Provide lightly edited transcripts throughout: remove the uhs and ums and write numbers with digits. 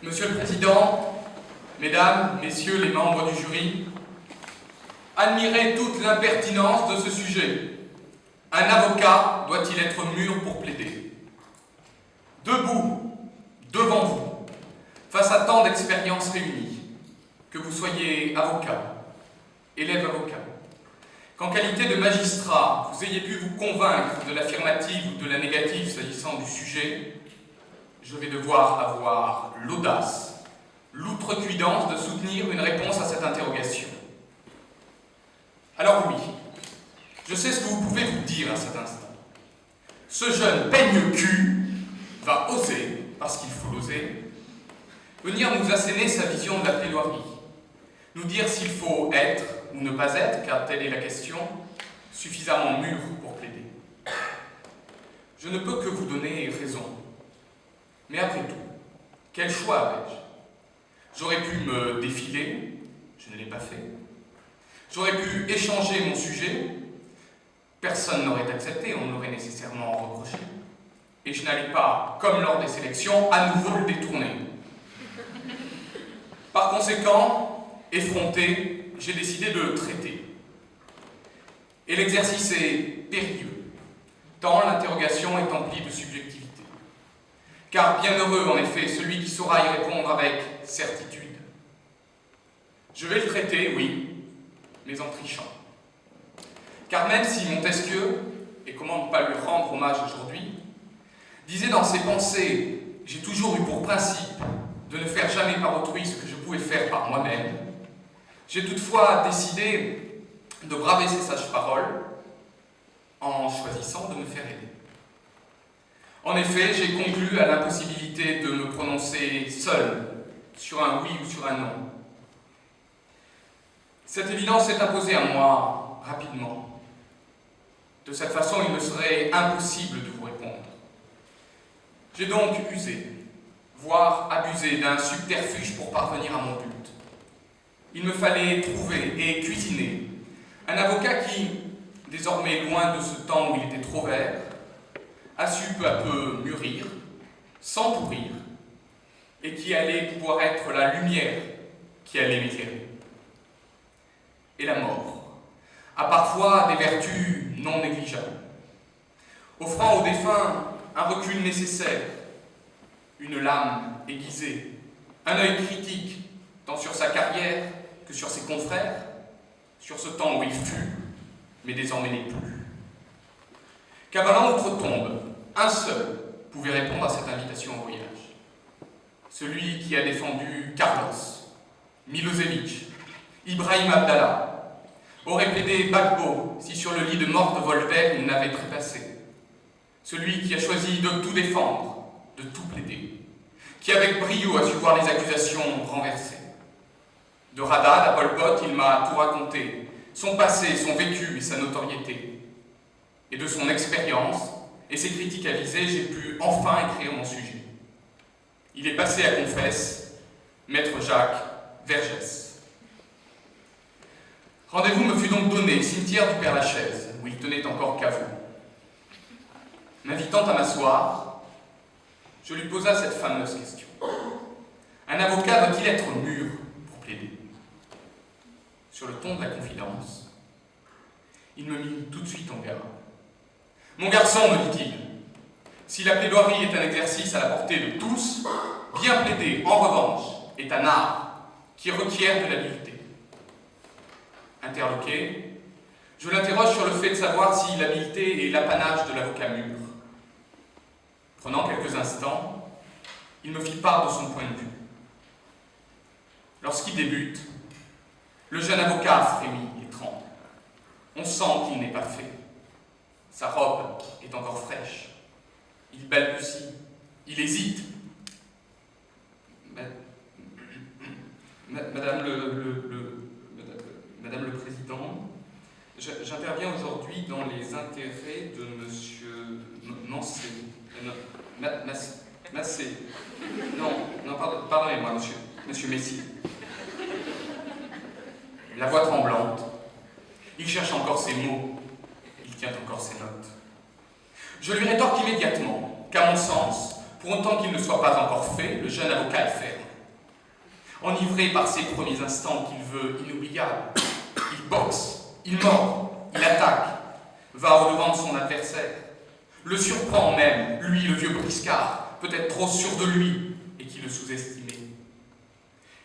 Monsieur le Président, Mesdames, Messieurs les membres du jury, admirez toute l'impertinence de ce sujet. Un avocat doit-il être mûr pour plaider? Debout, devant vous, face à tant d'expériences réunies, que vous soyez avocat, élève avocat, qu'en qualité de magistrat, vous ayez pu vous convaincre de l'affirmative ou de la négative s'agissant du sujet, je vais devoir avoir l'audace, l'outrecuidance de soutenir une réponse à cette interrogation. Alors oui, je sais ce que vous pouvez vous dire à cet instant. Ce jeune peigne-cul va oser, parce qu'il faut l'oser, venir nous asséner sa vision de la plaidoirie, nous dire s'il faut être ou ne pas être, car telle est la question, suffisamment mûr pour plaider. Je ne peux que vous donner raison. Mais après tout, quel choix avais-je? J'aurais pu me défiler, je ne l'ai pas fait. J'aurais pu échanger mon sujet, personne n'aurait accepté, on l'aurait nécessairement reproché. Et je n'allais pas, comme lors des sélections, à nouveau le détourner. Par conséquent, effronté, j'ai décidé de le traiter. Et l'exercice est périlleux, tant l'interrogation est emplie de subjectivité. Car bienheureux, en effet, celui qui saura y répondre avec certitude. Je vais le traiter, oui, mais en trichant. Car même si Montesquieu, et comment ne pas lui rendre hommage aujourd'hui, disait dans ses pensées « J'ai toujours eu pour principe de ne faire jamais par autrui ce que je pouvais faire par moi-même », j'ai toutefois décidé de braver ces sages paroles en choisissant de me faire aider. En effet, j'ai conclu à l'impossibilité de me prononcer seul sur un oui ou sur un non. Cette évidence s'est imposée à moi rapidement. De cette façon, il me serait impossible de vous répondre. J'ai donc usé, voire abusé d'un subterfuge pour parvenir à mon but. Il me fallait trouver et cuisiner un avocat qui, désormais loin de ce temps où il était trop vert, a su peu à peu mûrir, sans pourrir, et qui allait pouvoir être la lumière qui allait m'éclairer. Et la mort a parfois des vertus non négligeables, offrant au défunt un recul nécessaire, une lame aiguisée, un œil critique, tant sur sa carrière que sur ses confrères, sur ce temps où il fut, mais désormais n'est plus. Cavalant outre-tombe, un seul pouvait répondre à cette invitation au voyage. Celui qui a défendu Carlos, Milosevic, Ibrahim Abdallah, aurait plaidé Gbagbo si sur le lit de mort de Voltaire il n'avait trépassé. Celui qui a choisi de tout défendre, de tout plaider, qui avec brio a su voir les accusations renversées. De Haddad à Pol Pot, il m'a tout raconté, son passé, son vécu et sa notoriété. Et de son expérience et ses critiques avisées, j'ai pu enfin écrire mon sujet. Il est passé à confesse, Maître Jacques Vergès. Rendez-vous me fut donc donné, cimetière du Père-Lachaise, où il tenait encore caveau. M'invitant à m'asseoir, je lui posa cette fameuse question. Un avocat doit-il être mûr pour plaider? Sur le ton de la confidence, il me mit tout de suite en garde. Mon garçon, me dit-il, si la plaidoirie est un exercice à la portée de tous, bien plaider, en revanche, est un art qui requiert de l'habileté. Interloqué, je l'interroge sur le fait de savoir si l'habileté est l'apanage de l'avocat mûr. Prenant quelques instants, il me fit part de son point de vue. Lorsqu'il débute, le jeune avocat frémit et tremble. On sent qu'il n'est pas fait. Sa robe est encore fraîche. Il balbutie. Il hésite. Madame le Président, j'interviens aujourd'hui dans les intérêts de Monsieur Mancé. Massé. Non, pardonnez-moi, Monsieur Messier. La voix tremblante. Il cherche encore ses mots. Il tient encore ses notes. Je lui rétorque immédiatement qu'à mon sens, pour autant qu'il ne soit pas encore fait, le jeune avocat est ferme. enivré par ces premiers instants qu'il veut inoubliables. Il boxe, il mord, il attaque, va au-devant de son adversaire, le surprend même, lui, le vieux briscard, peut-être trop sûr de lui et qui le sous-estimait.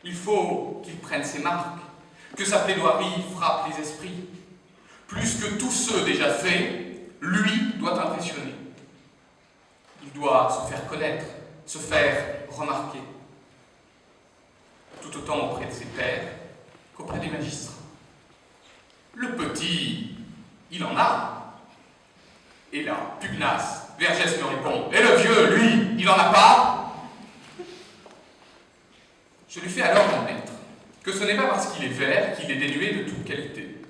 Il faut qu'il prenne ses marques, que sa plaidoirie frappe les esprits. Plus que tous ceux déjà faits, lui doit impressionner. Il doit se faire connaître, se faire remarquer, tout autant auprès de ses pairs qu'auprès des magistrats. Le petit, il en a. Et là, pugnace, Vergès me répond, et le vieux, lui, il en a pas? Je lui fais alors admettre que ce n'est pas parce qu'il est vert qu'il est dénué de toute qualité.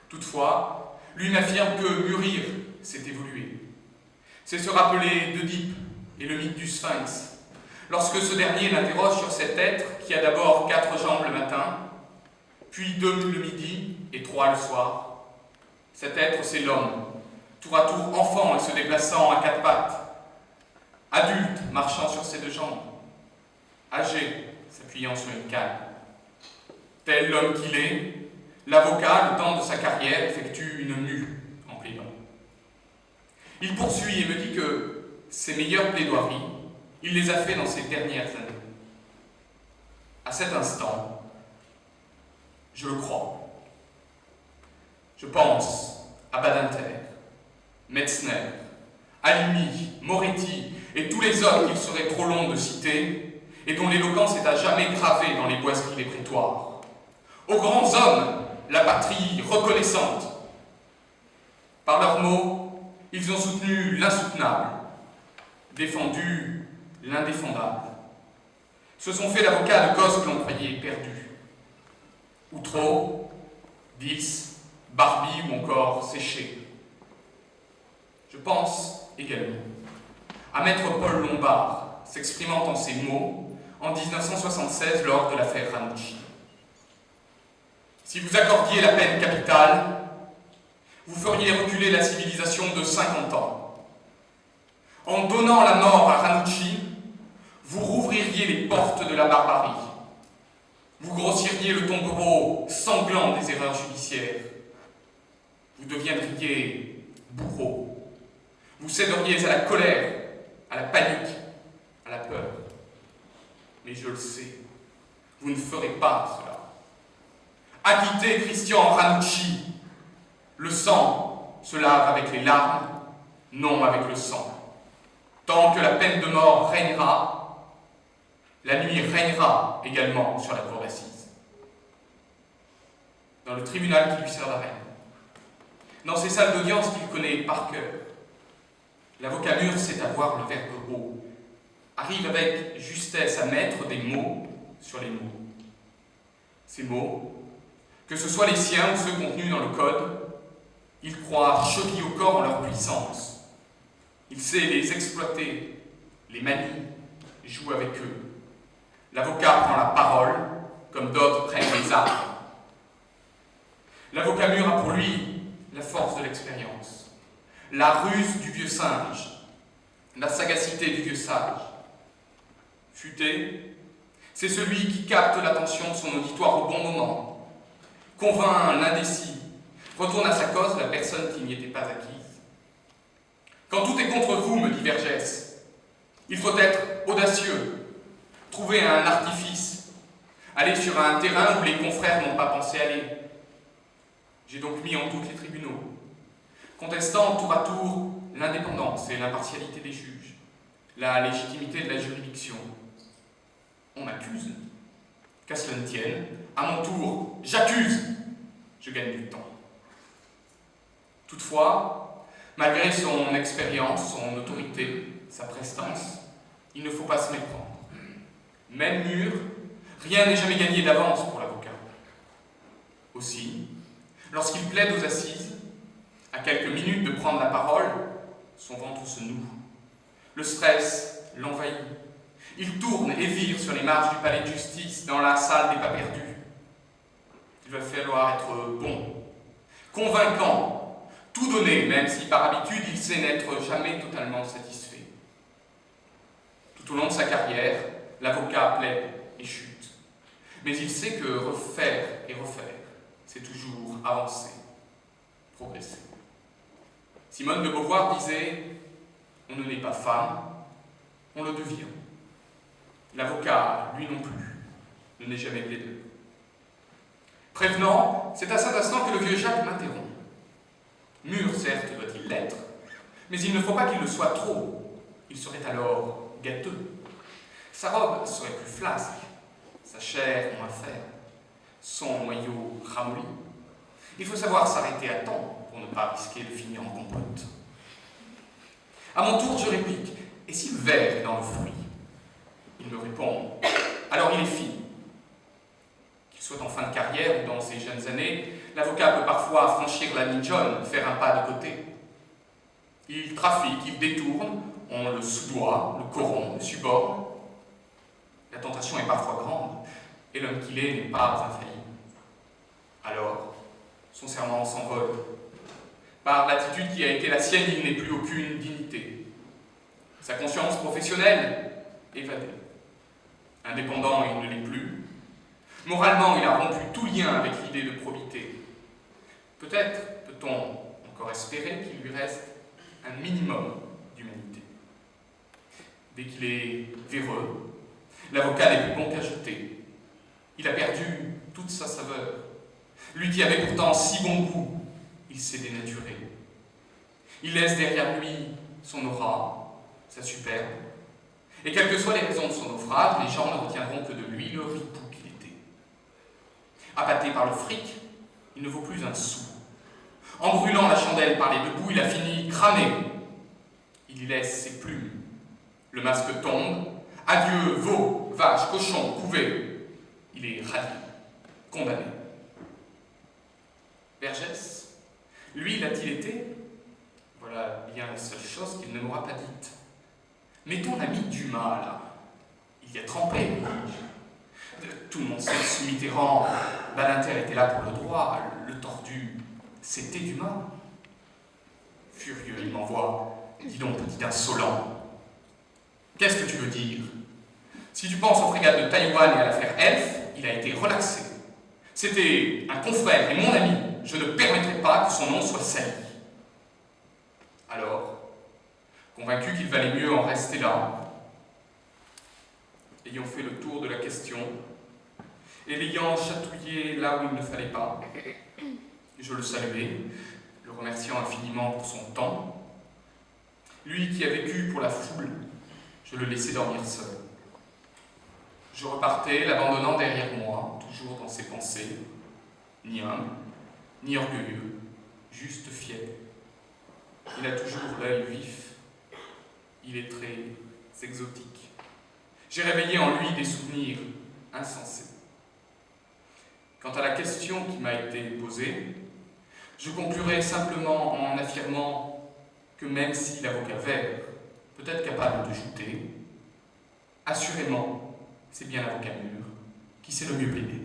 Toutefois, lui m'affirme que mûrir, c'est évoluer. C'est se rappeler d'Oedipe et le mythe du Sphinx, lorsque ce dernier l'interroge sur cet être qui a d'abord 4 jambes le matin, puis 2 le midi et 3 le soir. Cet être, c'est l'homme, tour à tour enfant et se déplaçant à 4 pattes, adulte marchant sur ses 2 jambes, âgé s'appuyant sur une canne. Tel l'homme qu'il est, l'avocat, le temps de sa carrière, effectue une mue en plaidant. Il poursuit et me dit que ses meilleures plaidoiries, il les a fait dans ces dernières années. À cet instant, je le crois. Je pense à Badinter, Metzner, Alimi, Moretti et tous les hommes qu'il serait trop long de citer et dont l'éloquence est à jamais gravée dans les boiseries des prétoires. Aux grands hommes, la patrie reconnaissante. Par leurs mots, ils ont soutenu l'insoutenable, défendu l'indéfendable. Se sont fait l'avocat de causes que l'on croyait perdues. Outreau, Dils, Barbie ou encore Séché. Je pense également à maître Paul Lombard, s'exprimant en ces mots en 1976 lors de l'affaire Ranucci. Si vous accordiez la peine capitale, vous feriez reculer la civilisation de 50 ans. En donnant la mort à Ranucci, vous rouvririez les portes de la barbarie. Vous grossiriez le tombereau sanglant des erreurs judiciaires. Vous deviendriez bourreau. Vous céderiez à la colère, à la panique, à la peur. Mais je le sais, vous ne ferez pas cela. Acquittez Christian Ranucci. Le sang se lave avec les larmes, non avec le sang. Tant que la peine de mort régnera, la nuit régnera également sur la cour d'assises. Dans le tribunal qui lui sert d'arène, dans ces salles d'audience qu'il connaît par cœur, l'avocat mûr sait avoir le verbe haut, arrive avec justesse à mettre des mots sur les mots. Ces mots, que ce soit les siens ou ceux contenus dans le code, il croit chevilles au corps en leur puissance. Il sait les exploiter, les manie, joue avec eux. L'avocat prend la parole, comme d'autres prennent les armes. L'avocat mûr a pour lui la force de l'expérience, la ruse du vieux singe, la sagacité du vieux sage. Futé, c'est celui qui capte l'attention de son auditoire au bon moment, convainc l'indécis, retourne à sa cause la personne qui n'y était pas acquise. Quand tout est contre vous, me dit Vergès, il faut être audacieux, trouver un artifice, aller sur un terrain où les confrères n'ont pas pensé aller. J'ai donc mis en doute les tribunaux, contestant tour à tour l'indépendance et l'impartialité des juges, la légitimité de la juridiction. On m'accuse. Qu'à cela ne tienne, à mon tour, j'accuse. Je gagne du temps. Toutefois, malgré son expérience, son autorité, sa prestance, il ne faut pas se méprendre. Même mûr, rien n'est jamais gagné d'avance pour l'avocat. Aussi, lorsqu'il plaide aux assises, à quelques minutes de prendre la parole, son ventre se noue. Le stress l'envahit. Il tourne et vire sur les marches du palais de justice, dans la salle des pas perdus. Il va falloir être bon, convaincant, tout donner, même si par habitude il sait n'être jamais totalement satisfait. Tout au long de sa carrière, l'avocat plaide et chute. Mais il sait que refaire et refaire, c'est toujours avancer, progresser. Simone de Beauvoir disait « On ne naît pas femme, on le devient ». L'avocat, lui non plus, ne naît jamais plaideur. Prévenant, c'est à cet instant que le vieux Jacques m'interrompt. Mûr, certes, doit-il l'être, mais il ne faut pas qu'il le soit trop. Il serait alors gâteux. Sa robe serait plus flasque, sa chair moins ferme, son noyau ramolli. Il faut savoir s'arrêter à temps pour ne pas risquer de finir en compote. À mon tour, je réplique, et si le verre est dans le fruit? Il me répond, alors il est fini. Qu'il soit en fin de carrière ou dans ses jeunes années, l'avocat peut parfois franchir la ligne jaune, faire un pas de côté. Il trafique, il détourne, on le soudoie, le corrompt, le suborne. La tentation est parfois grande, et l'homme qu'il est n'est pas infaillible. Alors, son serment s'envole. Par l'attitude qui a été la sienne, il n'est plus aucune dignité. Sa conscience professionnelle, évadée. Indépendant, il ne l'est plus. Moralement, il a rompu tout lien avec l'idée de probité. Peut-être peut-on encore espérer qu'il lui reste un minimum d'humanité. Dès qu'il est véreux, l'avocat n'est plus bon qu'à jeter. Il a perdu toute sa saveur. Lui qui avait pourtant si bon goût, il s'est dénaturé. Il laisse derrière lui son aura, sa superbe, et quelles que soient les raisons de son naufrage, les gens ne retiendront que de lui le ripou qu'il était. Appâté par le fric, il ne vaut plus un sou. En brûlant la chandelle par les deux bouts, il a fini cramé. Il y laisse ses plumes. Le masque tombe. Adieu, veau, vache, cochon, couvé. Il est radié, condamné. Vergès, lui, l'a-t-il été? Voilà bien la seule chose qu'il ne m'aura pas dite. Mais ton ami Dumas, là, il y a trempé, dis-je. Tout le monde sait que sous Mitterrand, Badinter était là pour le droit, le tordu, c'était Dumas. Furieux, il m'envoie. Dis donc, petit insolent, qu'est-ce que tu veux dire? Si tu penses aux frégates de Taïwan et à l'affaire Elf, il a été relaxé. C'était un confrère et mon ami. Je ne permettrai pas que son nom soit sali. Alors, convaincu qu'il valait mieux en rester là, ayant fait le tour de la question, et l'ayant chatouillé là où il ne fallait pas, je le saluai, le remerciant infiniment pour son temps. Lui qui a vécu pour la foule, je le laissai dormir seul. Je repartais, l'abandonnant derrière moi, toujours dans ses pensées, ni humble, ni orgueilleux, juste fier. Il a toujours l'œil vif, il est très exotique. J'ai réveillé en lui des souvenirs insensés. Quant à la question qui m'a été posée, je conclurai simplement en affirmant que même si l'avocat vert peut être capable de jouter, assurément, c'est bien l'avocat mûr qui sait le mieux plaider.